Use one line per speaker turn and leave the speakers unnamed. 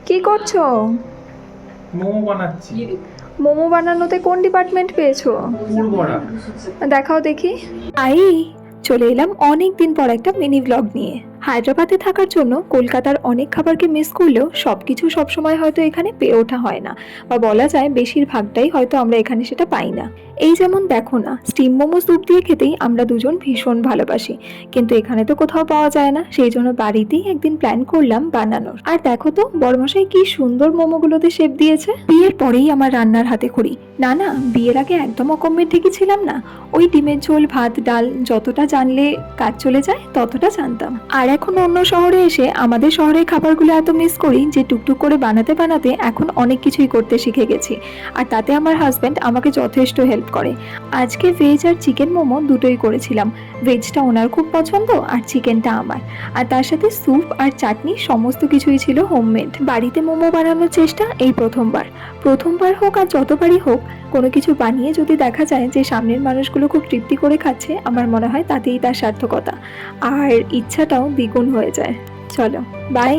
কি করছো?
মোমো বানাচ্ছি।
মোমো বানানোতে কোন ডিপার্টমেন্ট পেয়েছো?
পুরবড়া।
দেখাও দেখি। চলে এলাম অনেক দিন পর একটা মিনি ব্লগ নিয়ে। হায়দ্রাবাদে থাকার জন্য কলকাতার অনেক খাবারকে মিস করলেও সবকিছু সবসময় হয়তো এখানে পেয়ে ওঠা হয় না, বা বলা যায় বেশিরভাগটাই হয়তো আমরা এখানে সেটা পাই না। এই যেমন দেখো না, স্টিম মোমো স্যুপ দিয়ে খেতেই আমরা দুজন ভীষণ ভালোবাসি, কিন্তু এখানে তো কোথাও পাওয়া যায় না। সেই জন্য বাড়িতেই একদিন প্ল্যান করলাম বানানোর। আর দেখো তো বড়মশাই কি সুন্দর মোমোগুলোতে শেপ দিয়েছে। বিয়ের পরেই আমার রান্নার হাতে খড়ি। না না, বিয়ের আগে একদম অকম্যের ঢেকে ছিলাম না। ওই ডিমের ঝোল, ভাত, ডাল যতটা জানলে কাজ চলে যায় ততটা জানতাম। আর এখন অন্য শহরে এসে আমাদের শহরের খাবারগুলো এত মিস করি যে টুকটুক করে বানাতে বানাতে এখন অনেক কিছুই করতে শিখে গেছি। আর তাতে আমার হাজব্যান্ড আমাকে যথেষ্ট হেল্প করে। আজকে ভেজ আর চিকেন মোমো দুটোই করেছিলাম। ভেজটা ওনার খুব পছন্দ আর চিকেনটা আমার। আর তার সাথে স্যুপ আর চাটনি সমস্ত কিছুই ছিল হোমমেড। বাড়িতে মোমো বানানোর চেষ্টা এই প্রথমবার। প্রথমবার হোক আর যতবারই হোক, কোনো কিছু বানিয়ে যদি দেখা যায় যে সামনের মানুষগুলো খুব তৃপ্তি করে খাচ্ছে, আমার মনে হয় তাতেই তার সার্থকতা। আর ইচ্ছাটাও দ্বিগুণ হয়ে যায়। চলো, বাই।